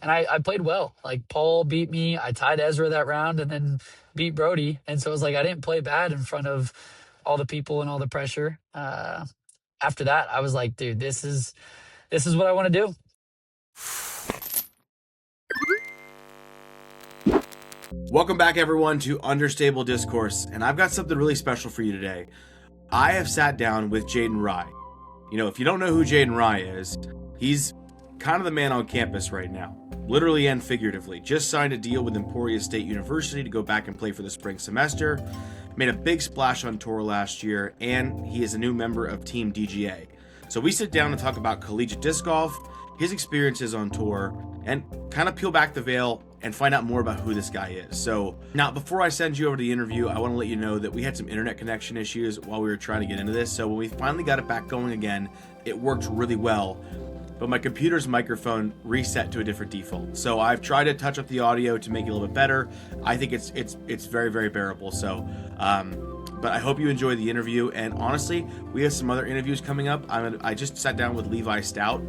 and I played well. Like Paul beat me. I tied Ezra that round and then beat Brody. And so it was like I didn't play bad in front of all the people and all the pressure. After that, I was like, dude, this is what I want to do. Welcome back, everyone, to Understable Discourse, and I've got something really special for you today. I have sat down with Jaden Rye. You know, if you don't know who Jaden Rye is, he's kind of the man on campus right now, literally and figuratively. Just signed a deal with Emporia State University to go back and play for the spring semester, made a big splash on tour last year, and he is a new member of Team DGA. So we sit down and talk about collegiate disc golf, his experiences on tour, and kind of peel back the veil and find out more about who this guy is. So now, before I send you over to the interview, I want to let you know that we had some internet connection issues while we were trying to get into this. So when we finally got it back going again, it worked really well. But my computer's microphone reset to a different default. So I've tried to touch up the audio to make it a little bit better. I think it's very, very bearable. So, but I hope you enjoy the interview. And honestly, we have some other interviews coming up. I just sat down with Levi Stout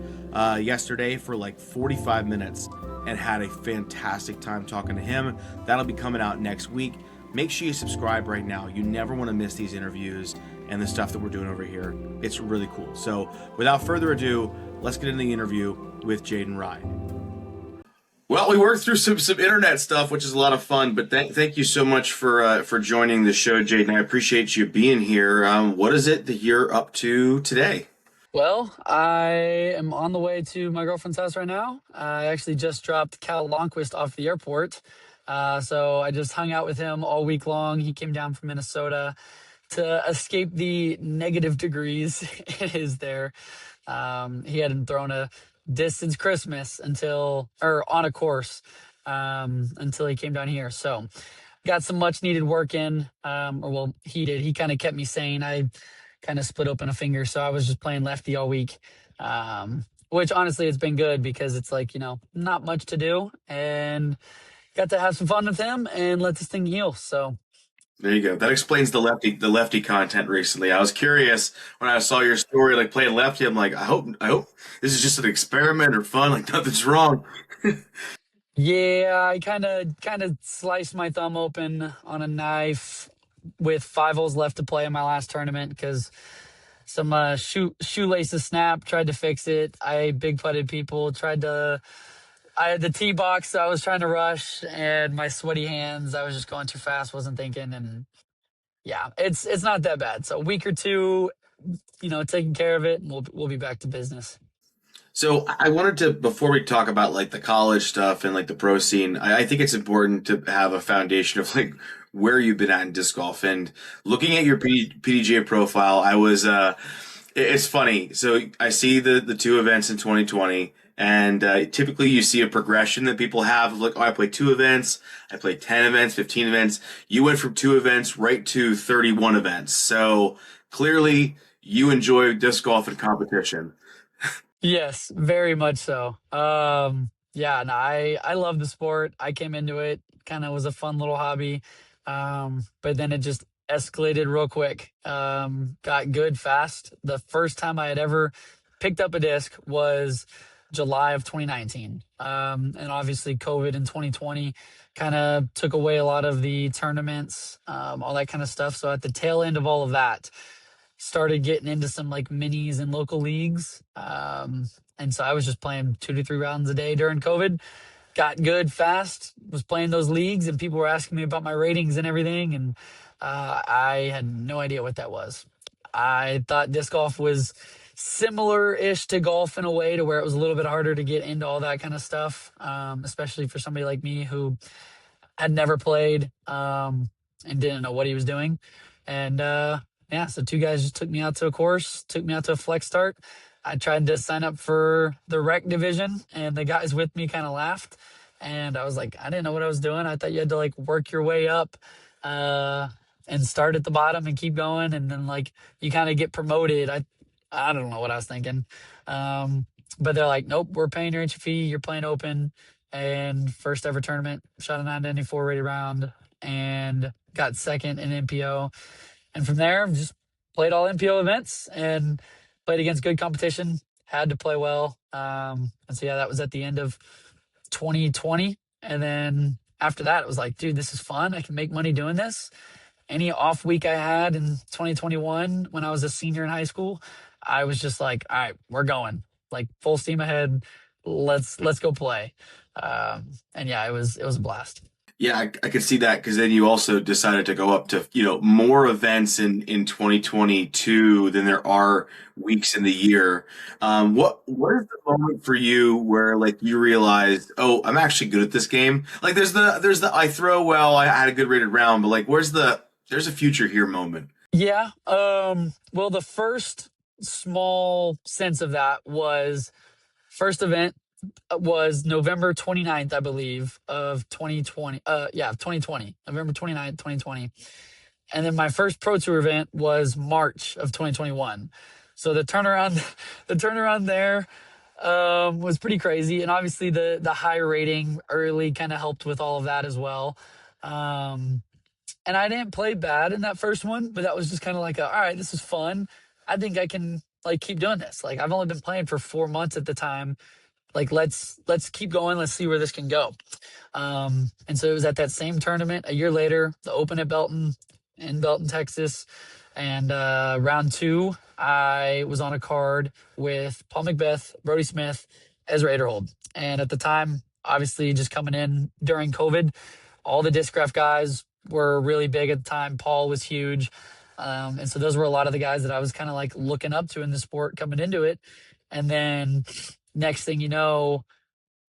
yesterday for like 45 minutes and had a fantastic time talking to him. That'll be coming out next week. Make sure you subscribe right now. You never want to miss these interviews and the stuff that we're doing over here. It's really cool. So without further ado, let's get into the interview with Jaden Rye. Well, we worked through some internet stuff, which is a lot of fun. But thank you so much for joining the show, Jaden. I appreciate you being here. What is it that you're up to today? Well, I am on the way to my girlfriend's house right now. I actually just dropped Cal Longquist off the airport. So I just hung out with him all week long. He came down from Minnesota to escape the negative degrees it is there. He hadn't thrown a distance Christmas on a course until he came down here. So got some much needed work in, he did. He kind of kept me sane. I kind of split open a finger, so I was just playing lefty all week, which honestly it's been good because it's like, not much to do, and got to have some fun with him and let this thing heal. So there you go. That explains the lefty content recently. I was curious when I saw your story, like playing lefty. I'm like, I hope this is just an experiment or fun. Like nothing's wrong. yeah, I kind of sliced my thumb open on a knife with 5 holes left to play in my last tournament because some shoelaces snapped. Tried to fix it. I big putted people. I had the tee box, so I was trying to rush, and my sweaty hands, I was just going too fast, wasn't thinking, and yeah, it's not that bad. So a week or two, taking care of it, and we'll be back to business. So I wanted to, before we talk about like the college stuff and like the pro scene, I think it's important to have a foundation of like where you've been at in disc golf. And looking at your PDGA profile, it's funny. So I see the 2 events in 2020, and typically you see a progression that people have of like, oh, I played 2 events, I played 10 events, 15 events. You went from 2 events right to 31 events. So clearly you enjoy disc golf and competition. Yes, very much so. Yeah, no, I love the sport. I came into it, kind of was a fun little hobby. But then it just escalated real quick. Got good fast. The first time I had ever picked up a disc was July of 2019. And obviously COVID in 2020 kind of took away a lot of the tournaments, all that kind of stuff. So at the tail end of all of that, started getting into some like minis and local leagues. And so I was just playing 2 to 3 rounds a day during COVID. Got good fast, was playing those leagues, and people were asking me about my ratings and everything. And I had no idea what that was. I thought disc golf was similar-ish to golf in a way, to where it was a little bit harder to get into all that kind of stuff, especially for somebody like me who had never played and didn't know what he was doing. And yeah, so 2 guys just took me out to a course, took me out to a flex start. I tried to sign up for the rec division, and the guys with me kind of laughed. And I was like, I didn't know what I was doing. I thought you had to like work your way up and start at the bottom and keep going. And then like you kind of get promoted. I don't know what I was thinking. But they're like, nope, we're paying your entry fee. You're playing open. And first ever tournament, shot a 994 rated round and got second in MPO. And from there, just played all MPO events and played against good competition, had to play well. And so, yeah, that was at the end of 2020. And then after that, it was like, dude, this is fun. I can make money doing this. Any off week I had in 2021 when I was a senior in high school, I was just like, all right, we're going like full steam ahead. Let's go play. And yeah, it was a blast. Yeah, I could see that because then you also decided to go up to, more events in 2022 than there are weeks in the year. What is the moment for you where like you realized, oh, I'm actually good at this game? Like there's the I throw well, I had a good rated round, but like there's a future here moment. Yeah. Well, the first small sense of that was first event was November 29th, I believe, of 2020. Yeah, 2020, November 29th, 2020. And then my first Pro Tour event was March of 2021. So the turnaround, the turnaround there was pretty crazy. And obviously the high rating early kind of helped with all of that as well. Um, and I didn't play bad in that first one, but that was just kind of like, all right, this is fun. I think I can like keep doing this. Like I've only been playing for 4 months at the time. Like let's keep going. Let's see where this can go. And so it was at that same tournament a year later, the Open at Belton in Belton, Texas. And round two, I was on a card with Paul McBeth, Brody Smith, Ezra Aderhold. And at the time, obviously just coming in during COVID, all the disc golf guys were really big at the time. Paul was huge. And so those were a lot of the guys that I was kind of like looking up to in the sport coming into it. And then next thing you know,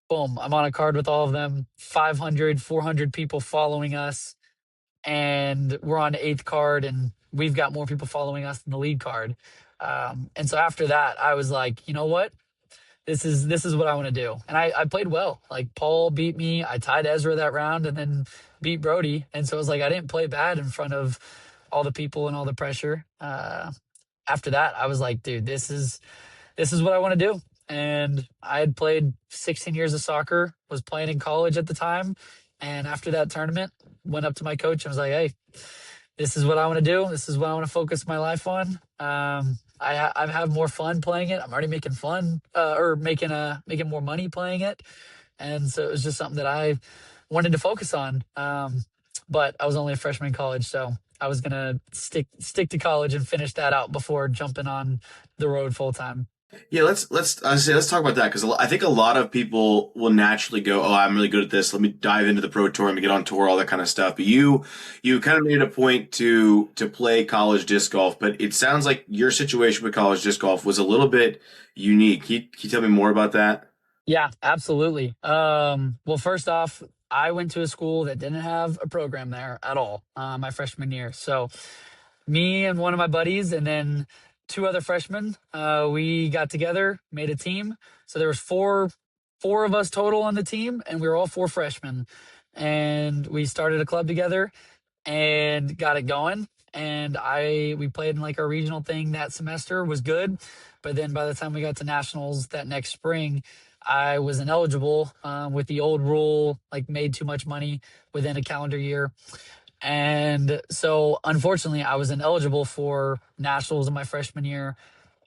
boom, I'm on a card with all of them, 500, 400 people following us. And we're on the eighth card, and we've got more people following us than the lead card. And so after that, I was like, you know what? This is what I want to do. And I played well. Like Paul beat me. I tied Ezra that round and then beat Brody. And so it was like I didn't play bad in front of all the people and all the pressure. After that, I was like, dude, this is what I want to do. And I had played 16 years of soccer, was playing in college at the time. And after that tournament, went up to my coach and was like, hey, this is what I want to do. This is what I want to focus my life on. I have more fun playing it. I'm already making fun or making more money playing it. And so it was just something that I wanted to focus on. But I was only a freshman in college, so I was gonna stick to college and finish that out before jumping on the road full time. Yeah, let's talk about that because I think a lot of people will naturally go, "Oh, I'm really good at this. Let me dive into the pro tour and get on tour, all that kind of stuff." But you kind of made a point to play college disc golf, but it sounds like your situation with college disc golf was a little bit unique. Can you tell me more about that? Yeah, absolutely. Well, first off, I went to a school that didn't have a program there at all my freshman year. So me and one of my buddies, and then two other freshmen, we got together, made a team. So there was four of us total on the team, and we were all four freshmen. And we started a club together and got it going. And we played in like our regional thing that semester, was good. But then by the time we got to nationals that next spring, I was ineligible with the old rule, like made too much money within a calendar year. And so unfortunately, I was ineligible for nationals in my freshman year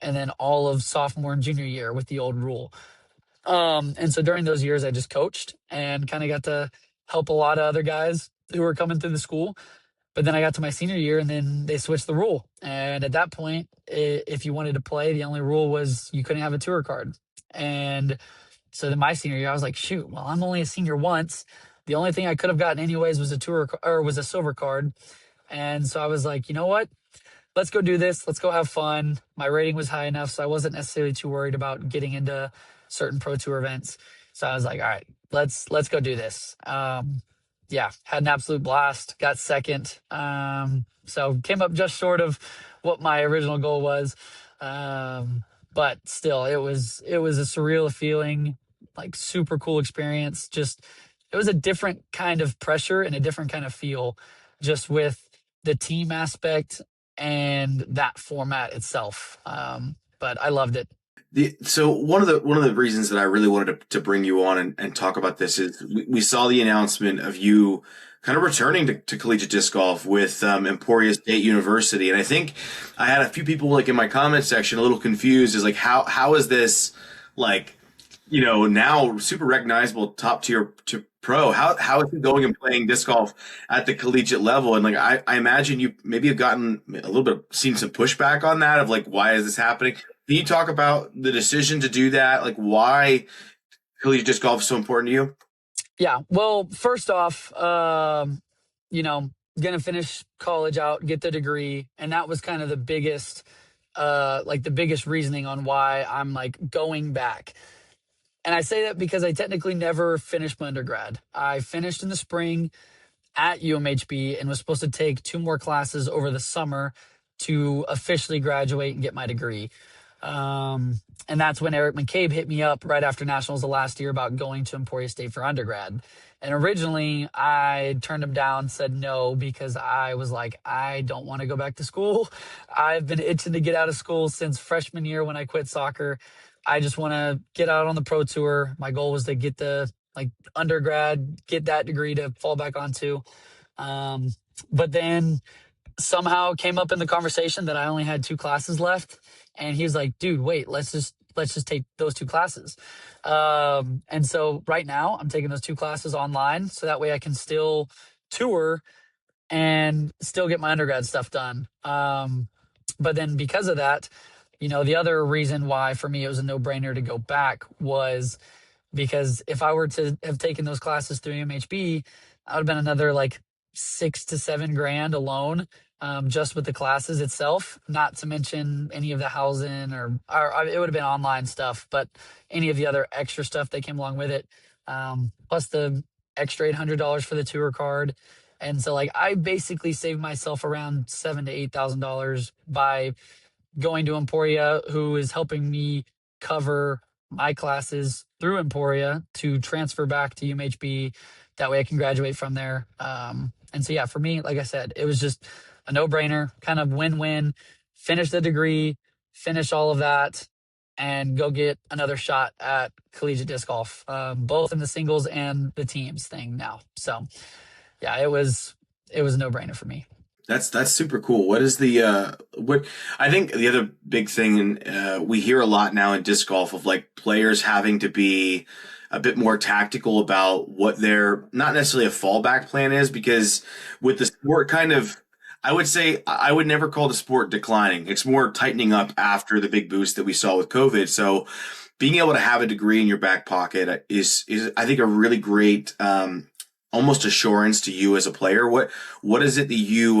and then all of sophomore and junior year with the old rule. And so during those years, I just coached and kind of got to help a lot of other guys who were coming through the school. But then I got to my senior year and then they switched the rule. And at that point, if you wanted to play, the only rule was you couldn't have a tour card. And so then my senior year, I was like, shoot, well, I'm only a senior once. The only thing I could have gotten anyways was a silver card. And so I was like, you know what? Let's go do this. Let's go have fun. My rating was high enough, so I wasn't necessarily too worried about getting into certain pro tour events. So I was like, all right, let's go do this. Yeah, had an absolute blast. Got second. So came up just short of what my original goal was. But still, it was a surreal feeling, like super cool experience. Just it was a different kind of pressure and a different kind of feel, just with the team aspect and that format itself. But I loved it. So one of the reasons that I really wanted to bring you on and talk about this is we saw the announcement of you kind of returning to collegiate disc golf with Emporia State University, and I think I had a few people like in my comment section a little confused, is like how is this like now super recognizable top tier to pro. How is he going and playing disc golf at the collegiate level? And like I imagine you maybe have gotten a little bit seen some pushback on that of like why is this happening? Can you talk about the decision to do that? Like why collegiate disc golf is so important to you? Yeah. Well, first off, you know, gonna finish college out, get the degree, and that was kind of the biggest, like the biggest reasoning on why I'm like going back. And I say that because I technically never finished my undergrad. I finished in the spring at UMHB and was supposed to take two more classes over the summer to officially graduate and get my degree. And that's when Eric McCabe hit me up right after nationals the last year about going to Emporia State for undergrad. And originally I turned him down, said no, because I was like, I don't want to go back to school. I've been itching to get out of school since freshman year when I quit soccer. I just want to get out on the pro tour. My goal was to get the like undergrad, get that degree to fall back onto. Um, but then somehow came up in the conversation that I only had two classes left, and he was like, "Dude, wait, let's just take those two classes." And so right now I'm taking those two classes online, so that way I can still tour and still get my undergrad stuff done. But then because of that, the other reason why for me it was a no brainer to go back was because if I were to have taken those classes through MHB, I would have been another like 6 to 7 grand alone, just with the classes itself. Not to mention any of the housing or it would have been online stuff, but any of the other extra stuff that came along with it, plus the extra $800 for the tour card. And so, like, I basically saved myself around $7,000 to $8,000 by going to Emporia, who is helping me cover my classes through Emporia to transfer back to UMHB. That way I can graduate from there. And so, yeah, for me, like I said, it was just a no brainer, kind of win win. Finish the degree, finish all of that, and go get another shot at collegiate disc golf, both in the singles and the teams thing now. So, yeah, it was a no brainer for me. That's super cool. What is the what I think the other big thing we hear a lot now in disc golf of like players having to be a bit more tactical about what their not necessarily a fallback plan is because with the sport kind of I would say I would never call the sport declining. It's more tightening up after the big boost that we saw with COVID. So being able to have a degree in your back pocket is I think a really great almost assurance to you as a player. What is it that you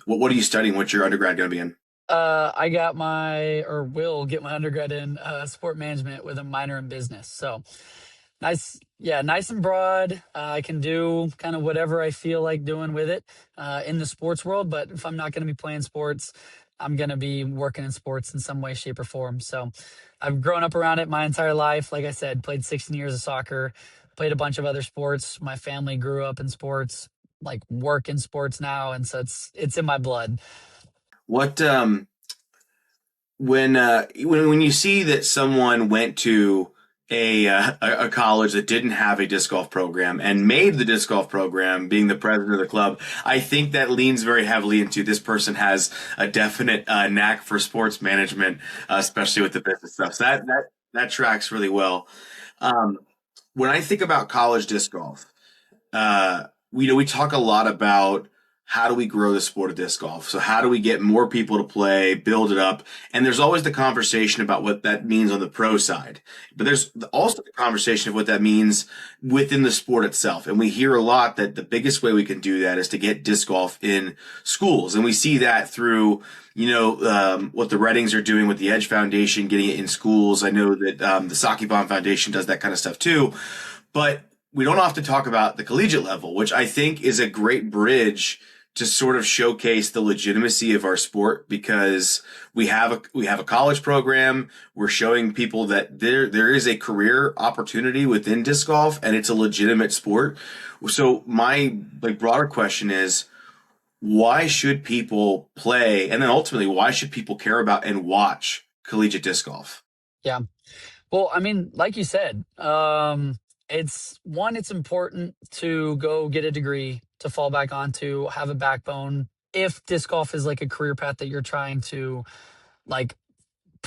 what are you studying? What's your undergrad going to be in? I got my, or will get my undergrad in sport management with a minor in business. So nice, yeah, nice and broad. I can do kind of whatever I feel like doing with it in the sports world. But if I'm not going to be playing sports, I'm going to be working in sports in some way, shape, or form. So I've grown up around it my entire life. Like I said, played 16 years of soccer, played a bunch of other sports. My family grew up in sports, like work in sports now, and so it's in my blood. What when you see that someone went to a college that didn't have a disc golf program and made the disc golf program, being the president of the club, I think that leans very heavily into this person has a definite knack for sports management, especially with the business stuff. So that tracks really well. Um, when I think about college disc golf, we talk a lot about how do we grow the sport of disc golf? So how do we get more people to play, build it up? And there's always the conversation about what that means on the pro side. But there's also the conversation of what that means within the sport itself. And we hear a lot that the biggest way we can do that is to get disc golf in schools. And we see that through, what the Reddings are doing with the Edge Foundation, getting it in schools. I know that the Saki Bomb Foundation does that kind of stuff too. But we don't often talk about the collegiate level, which I think is a great bridge to sort of showcase the legitimacy of our sport because we have a college program. We're showing people that there is a career opportunity within disc golf and it's a legitimate sport. So my broader question is why should people play and then ultimately why should people care about and watch collegiate disc golf? Yeah. Well, I mean, like you said, it's important to go get a degree to fall back onto, have a backbone. If disc golf is like a career path that you're trying to like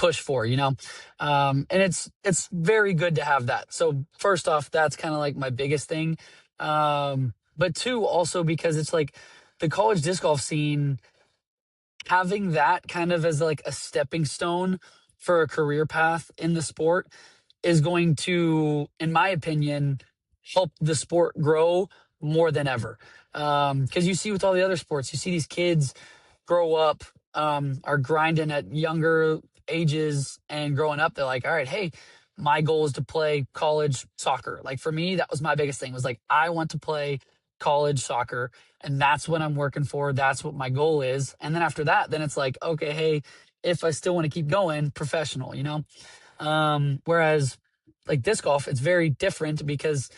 push for, and it's very good to have that. So first off, that's kind of like my biggest thing. But two, also because it's like the college disc golf scene, having that kind of as like a stepping stone for a career path in the sport is going to, in my opinion, help the sport grow more than ever. Because you see with all the other sports, you see these kids grow up, are grinding at younger ages, and growing up, they're like, all right, hey, my goal is to play college soccer. Like for me, that was my biggest thing, was like, I want to play college soccer, and that's what I'm working for. That's what my goal is. And then after that, then it's like, okay, hey, if I still want to keep going, professional. Whereas like disc golf, it's very different because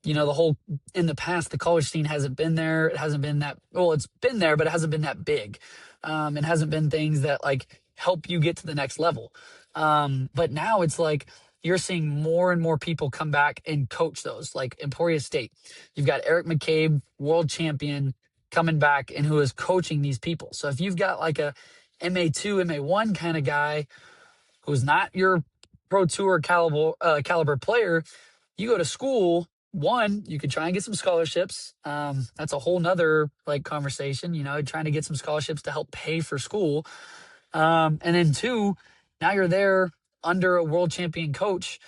the whole, in the past, the college scene hasn't been there. It hasn't been that, well, it's been there, but it hasn't been that big. It hasn't been things that like help you get to the next level. But now it's like you're seeing more and more people come back and coach those, like Emporia State. You've got Eric McCabe, world champion, coming back and who is coaching these people. So if you've got like a MA2, MA1 kind of guy who's not your pro tour caliber player, you go to school. One, you could try and get some scholarships. That's a whole nother like conversation, trying to get some scholarships to help pay for school. And then two, now you're there under a world champion coach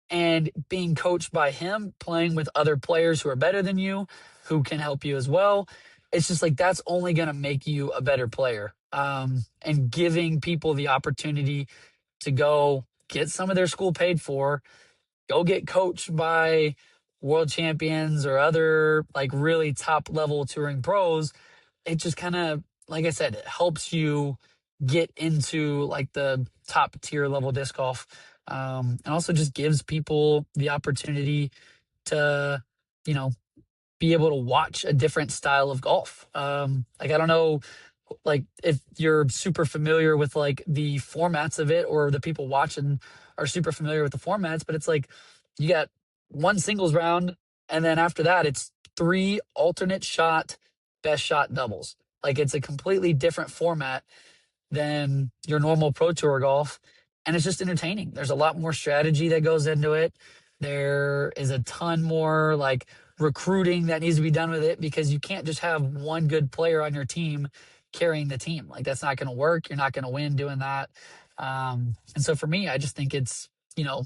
and being coached by him, playing with other players who are better than you, who can help you as well. It's just like that's only going to make you a better player. And giving people the opportunity to go get some of their school paid for, go get coached by world champions or other like really top level touring pros. It just kind of, like I said, it helps you get into like the top tier level disc golf. And also just gives people the opportunity to, you know, be able to watch a different style of golf. Like, I don't know, like if you're super familiar with like the formats of it, or the people watching are super familiar with the formats, but it's like you got one singles round, and then after that it's three alternate shot best shot doubles. Like, it's a completely different format than your normal pro tour golf, and it's just entertaining. There's a lot more strategy that goes into it. There is a ton more like recruiting that needs to be done with it, because you can't just have one good player on your team carrying the team. Like, that's not going to work. You're not going to win doing that. And so for me, I just think it's,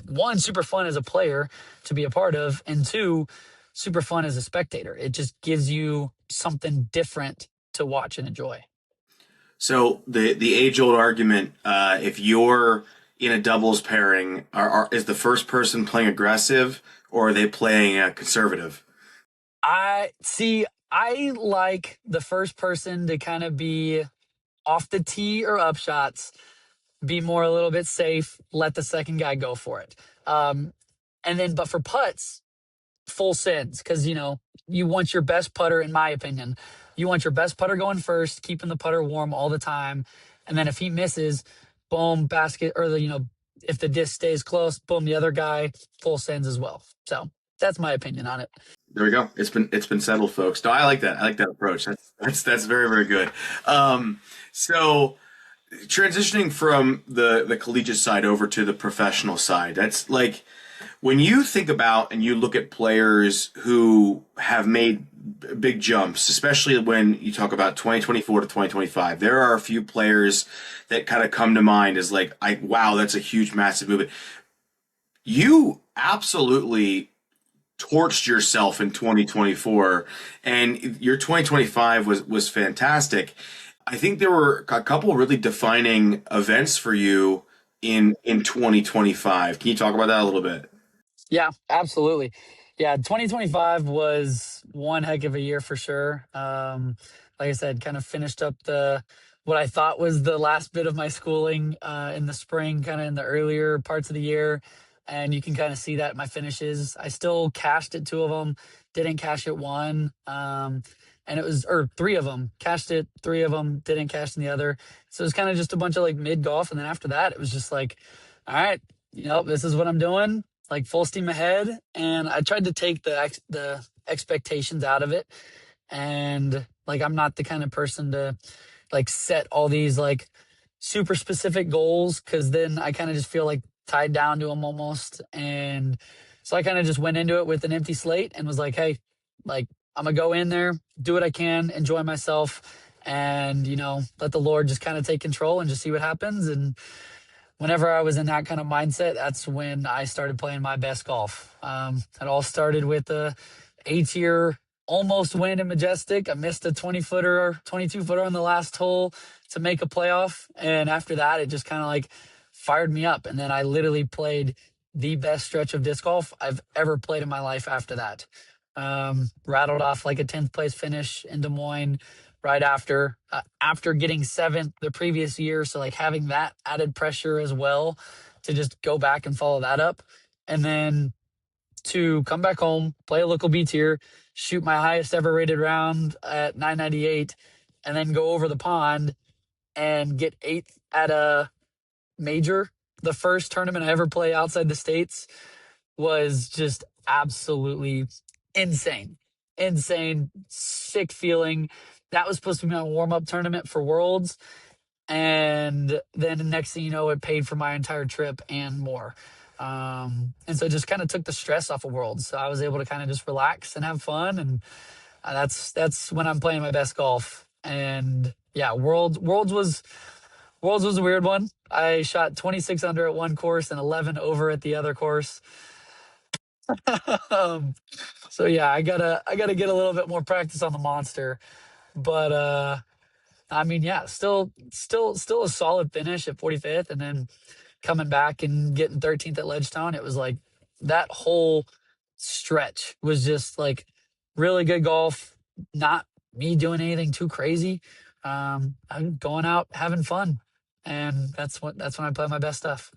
one, super fun as a player to be a part of, and two, super fun as a spectator. It just gives you something different to watch and enjoy. So the age old argument, if you're in a doubles pairing, is the first person playing aggressive, or are they playing conservative? I see. I like the first person to kind of be off the tee or up shots, be more a little bit safe, let the second guy go for it. And then, but for putts, full sends, because, you want your best putter, in my opinion. You want your best putter going first, keeping the putter warm all the time. And then if he misses, boom, basket, or if the disc stays close, boom, the other guy full sends as well. So that's my opinion on it. There we go. It's been settled, folks. No, I like that. I like that approach. That's very, very good. So transitioning from the collegiate side over to the professional side, that's like, when you think about and you look at players who have made big jumps, especially when you talk about 2024 to 2025, there are a few players that kind of come to mind as like, wow, that's a huge, massive movement. You absolutely torched yourself in 2024, and your 2025 was fantastic. I think there were a couple really defining events for you in 2025. Can you talk about that a little bit? Yeah, absolutely. Yeah, 2025 was one heck of a year for sure. Like I said, kind of finished up what I thought was the last bit of my schooling in the spring, kind of in the earlier parts of the year. And you can kind of see that in my finishes. I still cashed it two of them, didn't cash it one. And it was, or three of them, cashed it, three of them, didn't cash in the other. So it was kind of just a bunch of like mid golf. And then after that, it was just like, all right, this is what I'm doing, like full steam ahead. And I tried to take the expectations out of it. And like, I'm not the kind of person to like set all these like super specific goals because then I kind of just feel like tied down to them almost. And so I kind of just went into it with an empty slate and was like, hey, like I'm gonna go in there, do what I can, enjoy myself, and let the Lord just kind of take control and just see what happens. And whenever I was in that kind of mindset, that's when I started playing my best golf. It all started with a 8 year almost win in Majestic. I missed a 20-footer, 22-footer on the last hole to make a playoff. And after that, it just kind of like fired me up. And then I literally played the best stretch of disc golf I've ever played in my life after that. Rattled off like a 10th place finish in Des Moines right after getting seventh the previous year. So like having that added pressure as well to just go back and follow that up. And then to come back home, play a local B tier, shoot my highest ever rated round at 998, and then go over the pond and get eighth at a major. The first tournament I ever play outside the States was just absolutely insane. Insane, sick feeling. That was supposed to be my warm up tournament for Worlds. And then the next thing you know, it paid for my entire trip and more. And so it just kind of took the stress off of Worlds. So I was able to kind of just relax and have fun. And that's when I'm playing my best golf. And yeah, Worlds was a weird one. I shot 26 under at one course and 11 over at the other course. um, so yeah, I gotta get a little bit more practice on the monster. But I mean, yeah, still a solid finish at 45th, and then coming back and getting 13th at Ledgestone. It was like that whole stretch was just like really good golf. Not me doing anything too crazy. I'm going out having fun, and that's when I play my best stuff.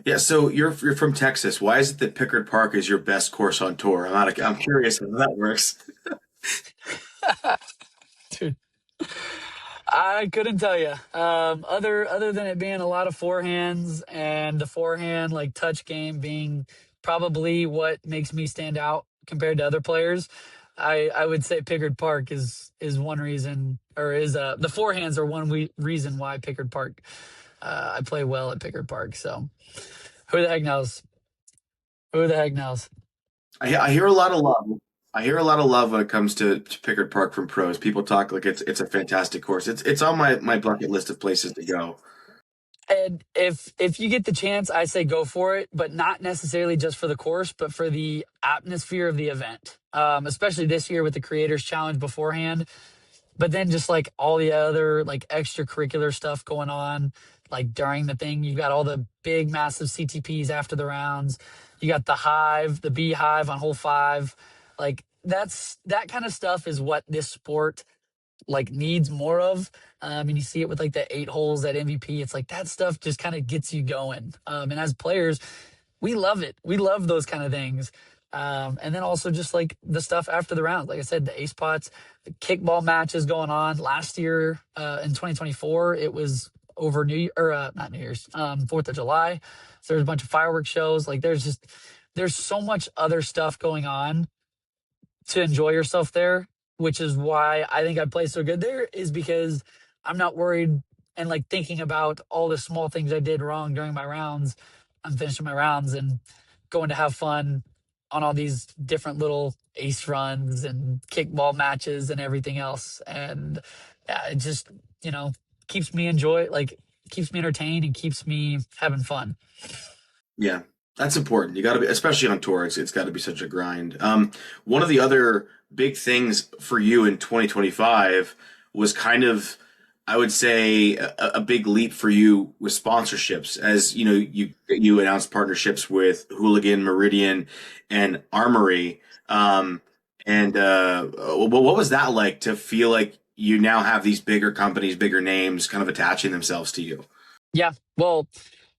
Yeah, so you're from Texas. Why is it that Pickard Park is your best course on tour? I'm curious how that works. Dude, I couldn't tell you. Other than it being a lot of forehands and the forehand like touch game being probably what makes me stand out compared to other players. I would say Pickard Park is one reason, or is the forehands are reason why Pickard Park. I play well at Pickard Park. So who the heck knows? Who the heck knows? I hear a lot of love. I hear a lot of love when it comes to Pickard Park from pros. People talk like it's a fantastic course. It's on my bucket list of places to go. And if you get the chance, I say go for it, but not necessarily just for the course, but for the atmosphere of the event. Especially this year with the Creators Challenge beforehand, but then just like all the other like extracurricular stuff going on, like during the thing, you've got all the big, massive CTPs after the rounds. You got the hive, the beehive on hole five. Like that kind of stuff is what this sport like needs more of. And you see it with like the 8 holes at MVP. It's like that stuff just kind of gets you going. And as players, we love it. We love those kind of things. And then also just like the stuff after the round. Like I said, the ace pots, the kickball matches going on. Last year in 2024, it was over New Year, or not New Year's, 4th of July. So there's a bunch of fireworks shows. Like there's so much other stuff going on to enjoy yourself there, which is why I think I play so good there, is because I'm not worried and like thinking about all the small things I did wrong during my rounds. I'm finishing my rounds and going to have fun on all these different little ace runs and kickball matches and everything else. And yeah, it just, keeps me keeps me entertained and keeps me having fun. Yeah, that's important. You got to be, especially on tour. It's got to be such a grind. One of the other big things for you in 2025 was kind of, I would say, a big leap for you with sponsorships. As you know, you announced partnerships with Hooligan, Meridian, and Armory. And what was that like to feel like you now have these bigger companies, bigger names, kind of attaching themselves to you? Yeah. Well,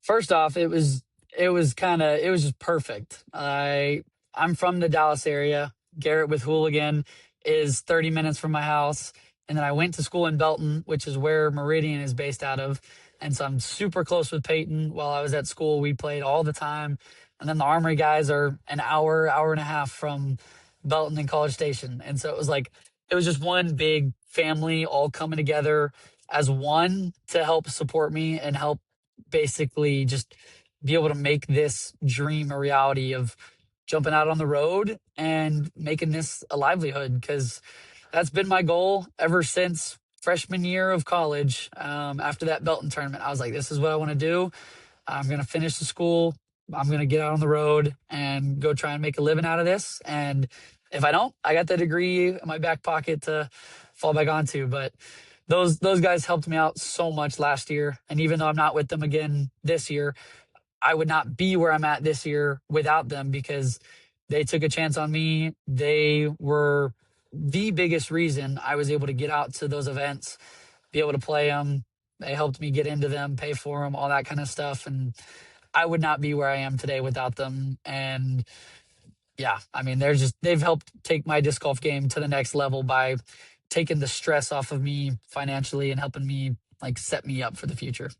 first off, it was just perfect. I'm from the Dallas area. Garrett with Hooligan is 30 minutes from my house. And then I went to school in Belton, which is where Meridian is based out of. And so I'm super close with Peyton. While I was at school, we played all the time. And then the Armory guys are an hour and a half from Belton and College Station. And so it was just one big family all coming together as one to help support me and help basically just be able to make this dream a reality of jumping out on the road and making this a livelihood, because that's been my goal ever since freshman year of college. After that Belton tournament, I was like, this is what I want to do. I'm going to finish the school. I'm going to get out on the road and go try and make a living out of this. And if I don't, I got the degree in my back pocket to fall back onto. But those guys helped me out so much last year. And even though I'm not with them again this year, I would not be where I'm at this year without them, because they took a chance on me. They were the biggest reason I was able to get out to those events, be able to play them. They helped me get into them, pay for them, all that kind of stuff. And I would not be where I am today without them. And yeah, I mean, they've helped take my disc golf game to the next level by taking the stress off of me financially and helping me like set me up for the future.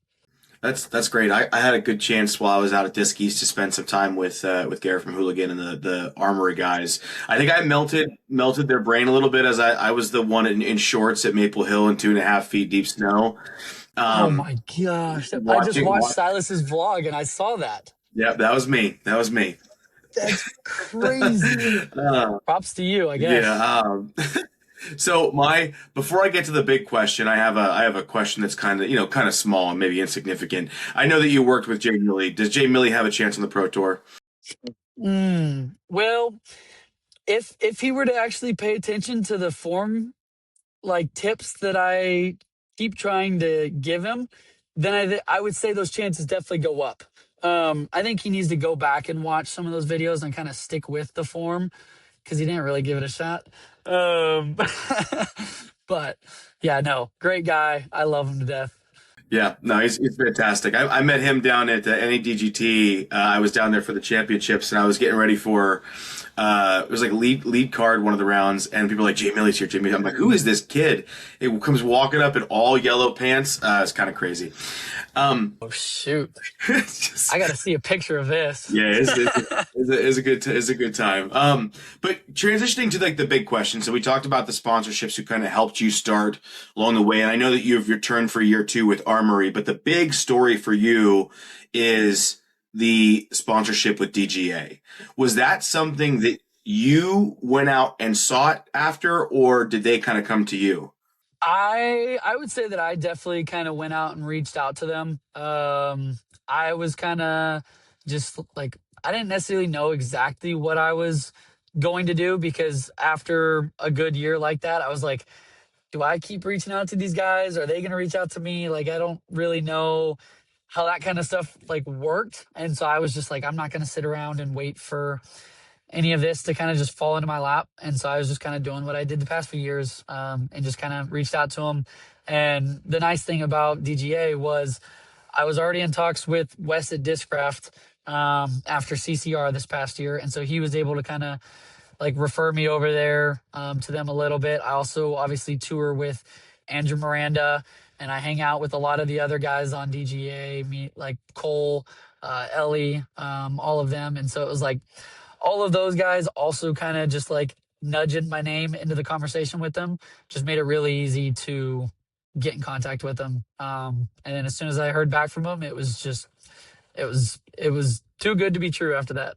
That's great. I had a good chance while I was out at Diskies to spend some time with Garrett from Hooligan and the Armory guys. I think I melted their brain a little bit, as I was the one in shorts at Maple Hill in 2.5 feet deep snow. Oh my gosh. I just watched Silas's vlog and I saw that. Yeah, that was me. That was me. That's crazy. Props to you, I guess. Yeah. So before I get to the big question, I have a question that's kind of small and maybe insignificant. I know that you worked with Jay Milley. Does Jay Milley have a chance on the Pro Tour? Well, if he were to actually pay attention to the form like tips that I keep trying to give him, then I would say those chances definitely go up. I think he needs to go back and watch some of those videos and kind of stick with the form, because he didn't really give it a shot. Um, but yeah, no, great guy. I love him to death. Yeah, no, he's fantastic. I met him down at NEDGT. I was down there for the championships, and I was getting ready for it was like lead card one of the rounds, and people were like, Jay Milley's here, Jay Milley. I'm like, who is this kid? It comes walking up in all yellow pants. It's kind of crazy. Oh shoot! I got to see a picture of this. Yeah, it's a good time. But transitioning to like the big question. So we talked about the sponsorships who kind of helped you start along the way, and I know that you've returned for year 2 with Armory, but the big story for you is the sponsorship with DGA. Was that something that you went out and sought after, or did they kind of come to you? I would say that I definitely kind of went out and reached out to them. I was kind of just like, I didn't necessarily know exactly what I was going to do, because after a good year like that, I was like, do I keep reaching out to these guys? Are they going to reach out to me? Like, I don't really know how that kind of stuff like worked. And so I was just like, I'm not going to sit around and wait for any of this to kind of just fall into my lap. And so I was just kind of doing what I did the past few years, and just kind of reached out to him. And the nice thing about DGA was I was already in talks with Wes at Discraft after CCR this past year. And so he was able to kind of like refer me over there to them a little bit. I also obviously tour with Andrew Miranda, and I hang out with a lot of the other guys on DGA, meet like Cole, Ellie, all of them. And so it was like all of those guys also kind of just like nudging my name into the conversation with them, just made it really easy to get in contact with them. And then as soon as I heard back from them, it was too good to be true after that.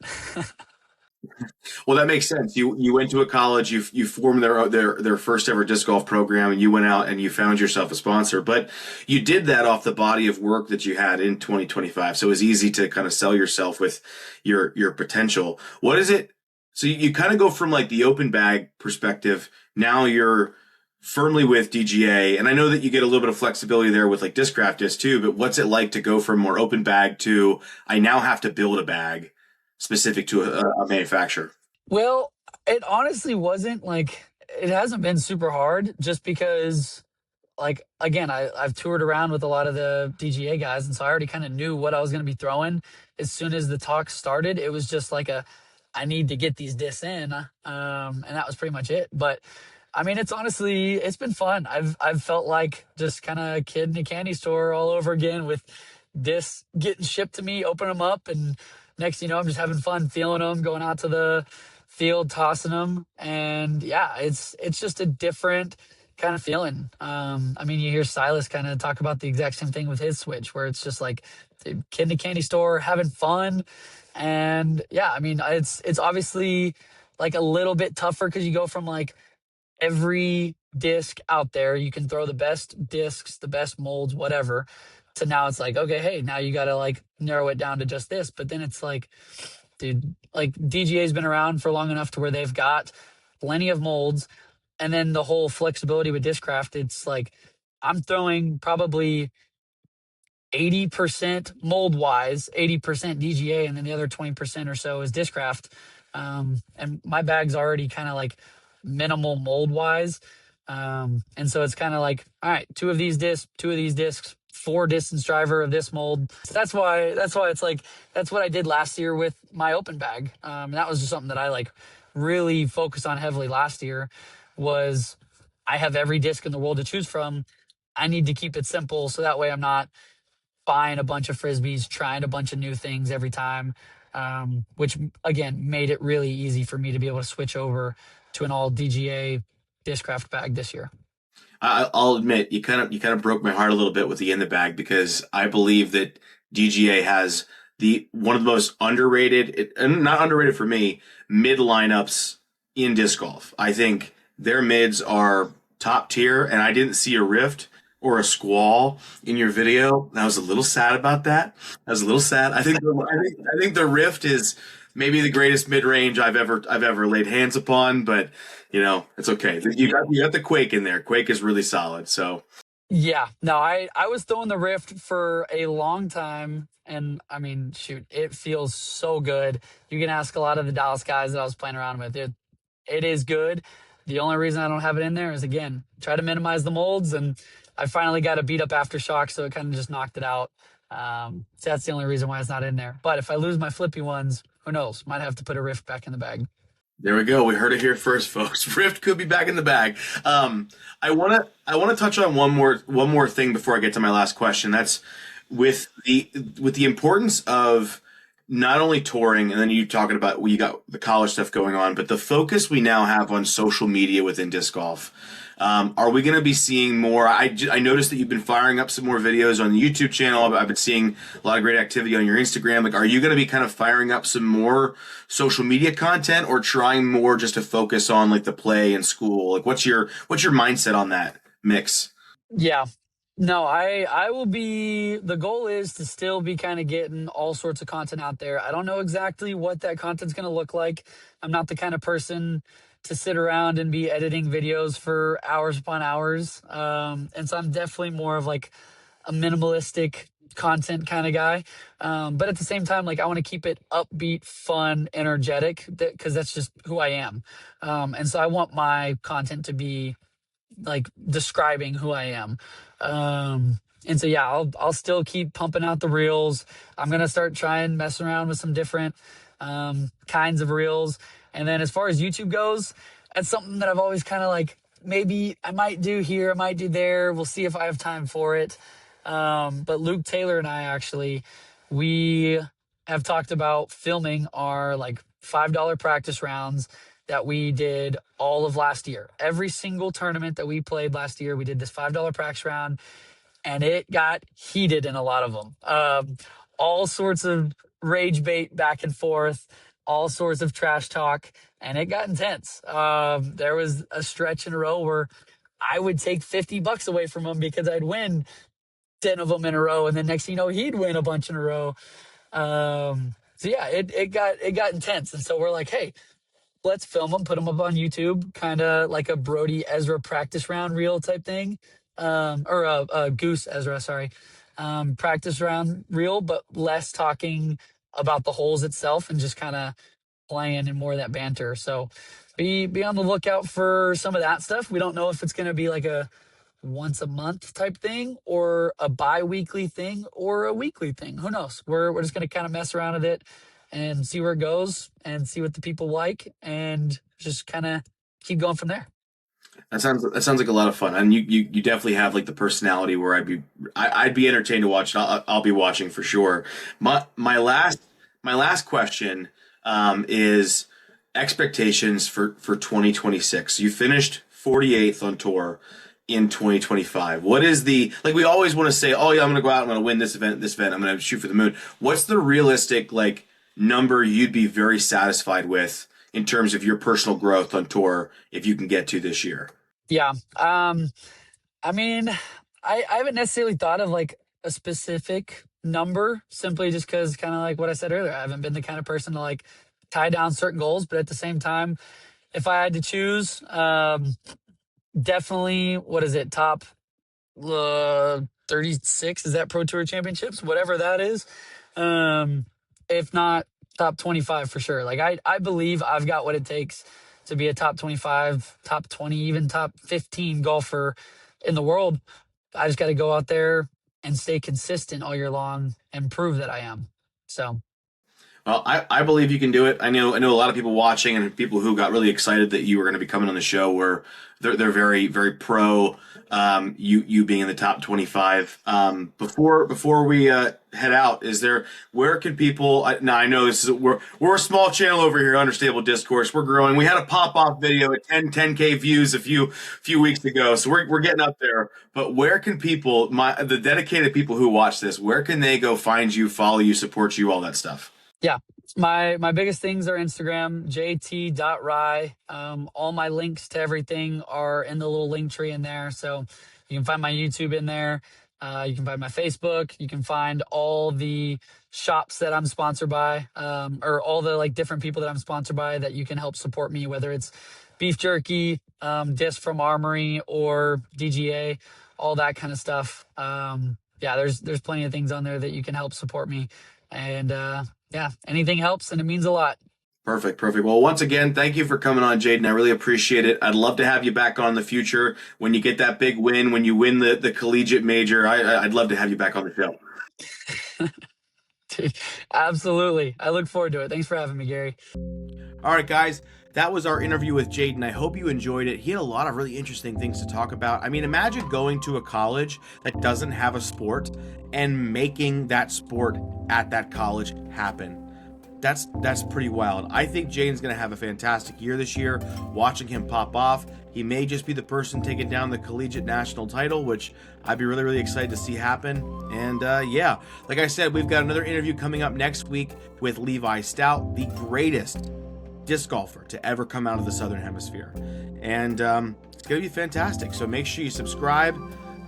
Well, that makes sense. You went to a college, you formed their first ever disc golf program, and you went out and you found yourself a sponsor. But you did that off the body of work that you had in 2025, so it was easy to kind of sell yourself with your potential. What is it? So you kind of go from like the open bag perspective. Now you're firmly with DGA, and I know that you get a little bit of flexibility there with like Discraft disc too. But what's it like to go from more open bag to I now have to build a bag specific to a manufacturer? Well, it honestly wasn't like, it hasn't been super hard, just because like again, I've toured around with a lot of the DGA guys, and so I already kind of knew what I was going to be throwing. As soon as the talk started, it was just like I need to get these discs in, and that was pretty much it. But I mean, it's been fun. I've felt like just kind of a kid in a candy store all over again, with discs getting shipped to me, open them up, and next you know, I'm just having fun feeling them, going out to the field, tossing them, and yeah, it's just a different kind of feeling. I mean, you hear Silas kind of talk about the exact same thing with his Switch, where it's just like dude, kid in a candy store having fun. And yeah, I mean, it's obviously like a little bit tougher because you go from like every disc out there, you can throw the best discs, the best molds, whatever. To now it's like, okay, hey, now you got to like narrow it down to just this. But then it's like, dude, like DGA's been around for long enough to where they've got plenty of molds. And then the whole flexibility with Discraft, it's like I'm throwing probably 80% mold wise, 80% DGA, and then the other 20% or so is Discraft. And my bag's already kind of like minimal mold wise. And so it's kind of like, all right, two of these discs, four distance driver of this mold. So that's why it's like, that's what I did last year with my open bag. That was just something that I like really focused on heavily last year was I have every disc in the world to choose from. I need to keep it simple so that way I'm not buying a bunch of frisbees, trying a bunch of new things every time, which again made it really easy for me to be able to switch over to an all DGA Discraft bag this year. I'll admit you kind of broke my heart a little bit with the in the bag because I believe that DGA has the one of the most underrated, and not underrated for me, mid lineups in disc golf. I think their mids are top tier, and I didn't see a rift or a squall in your video. I was a little sad about that. I was a little sad. I think the rift is maybe the greatest mid range I've ever laid hands upon, but it's okay. You got the Quake in there. Quake is really solid. So Yeah, no, I was throwing the Rift for a long time, and I mean, shoot, it feels so good. You can ask a lot of the Dallas guys that I was playing around with. It is good. The only reason I don't have it in there is again try to minimize the molds, and I finally got a beat up aftershock, so it kind of just knocked it out. So that's the only reason why it's not in there. But if I lose my flippy ones, who knows? Might have to put a Rift back in the bag. there we go. We heard it here first, folks. Rift could be back in the bag. I wanna touch on one more thing before I get to my last question. That's with the importance of not only touring, and then you talking about you got the college stuff going on, but the focus we now have on social media within disc golf. Are we going to be seeing more? I noticed that you've been firing up some more videos on the YouTube channel. I've been seeing a lot of great activity on your Instagram. Like, are you going to be kind of firing up some more social media content, or trying more just to focus on like the play and school? Like, what's your mindset on that mix? Yeah. No, I will be the goal is to still be kind of getting all sorts of content out there. I don't know exactly what that content's going to look like. I'm not the kind of person to sit around and be editing videos for hours upon hours. And so I'm definitely more of like a minimalistic content kind of guy. But at the same time, like I want to keep it upbeat, fun, energetic because that's just who I am. And so I want my content to be like describing who I am. And so yeah, I'll still keep pumping out the reels. I'm gonna start trying messing around with some different kinds of reels. And then as far as YouTube goes, that's something that I've always kind of like maybe I might do here, I might do there. We'll see if I have time for it. But Luke Taylor and I actually we have talked about filming our like $5 practice rounds that we did all of last year. Every single tournament that we played last year, we did this $5 practice round, and it got heated in a lot of them. All sorts of rage bait back and forth, all sorts of trash talk, and it got intense. There was a stretch in a row where I would take $50 away from him because I'd win 10 of them in a row, and then next thing you know, he'd win a bunch in a row. So yeah, it got intense, and so we're like, hey, let's film them, put them up on YouTube, kind of like a Brody Ezra practice round reel type thing, or a Goose Ezra, sorry, practice round reel, but less talking about the holes itself and just kind of playing and more of that banter. So be on the lookout for some of that stuff. We don't know if it's going to be like a once a month type thing or a bi-weekly thing or a weekly thing. Who knows? We're just going to kind of mess around with it and see where it goes and see what the people like and just kind of keep going from there. That sounds like a lot of fun, and you definitely have like the personality where I'd be entertained to watch. I'll be watching for sure. My last question is expectations for 2026. You finished 48th on tour. in 2025? What is the, like, we always want to say, oh yeah, I'm going to go out, I'm going to win this event, I'm going to shoot for the moon. What's the realistic, like, number you'd be very satisfied with in terms of your personal growth on tour if you can get to this year? Yeah. I mean, I haven't necessarily thought of like a specific number simply just because kind of like what I said earlier, I haven't been the kind of person to like tie down certain goals, but at the same time, if I had to choose, definitely, what is it, top 36? Is that Pro Tour Championships? Whatever that is. Um, if not top 25 for sure. Like I believe I've got what it takes to be a top 25, top 20, even top 15 golfer in the world. I just got to go out there and stay consistent all year long and prove that I am. So, Well, I believe you can do it. I know a lot of people watching and people who got really excited that you were going to be coming on the show were they're very very pro you being in the top 25. Before we head out, is there, where can people? Now I know this is we're a small channel over here, Understable Discourse. We're growing. We had a pop off video at 10K views a few weeks ago, so we're getting up there. But where can people, the dedicated people who watch this, where can they go find you, follow you, support you, all that stuff? yeah, my biggest things are Instagram, jt.rye. All my links to everything are in the little link tree in there. So you can find my YouTube in there. You can find my Facebook. You can find all the shops that I'm sponsored by, or all the like different people that I'm sponsored by that you can help support me, whether it's beef jerky, disc from Armory, or DGA, all that kind of stuff. Yeah, there's plenty of things on there that you can help support me. And yeah, anything helps and it means a lot. Perfect. Well, once again, thank you for coming on, Jaden. I really appreciate it. I'd love to have you back on in the future when you get that big win, when you win the collegiate major. I'd love to have you back on the show. Dude, absolutely. I look forward to it. Thanks for having me, Gary. All right, guys, that was our interview with Jaden. I hope you enjoyed it. He had a lot of really interesting things to talk about. I mean, imagine going to a college that doesn't have a sport and making that sport at that college happen. That's pretty wild. I think Jaden's going to have a fantastic year this year. Watching him pop off, he may just be the person taking down the collegiate national title, which I'd be really, really excited to see happen. And yeah, like I said, we've got another interview coming up next week with Levi Stout, the greatest disc golfer to ever come out of the Southern Hemisphere. And it's going to be fantastic. So make sure you subscribe.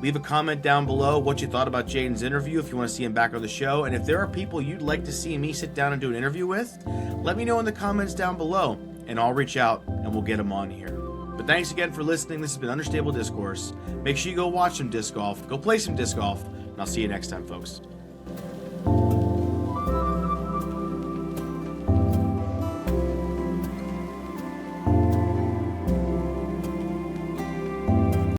Leave a comment down below what you thought about Jaden's interview if you want to see him back on the show. And if there are people you'd like to see me sit down and do an interview with, let me know in the comments down below, and I'll reach out and we'll get them on here. But thanks again for listening. This has been Understable Discourse. Make sure you go watch some disc golf, go play some disc golf, and I'll see you next time, folks.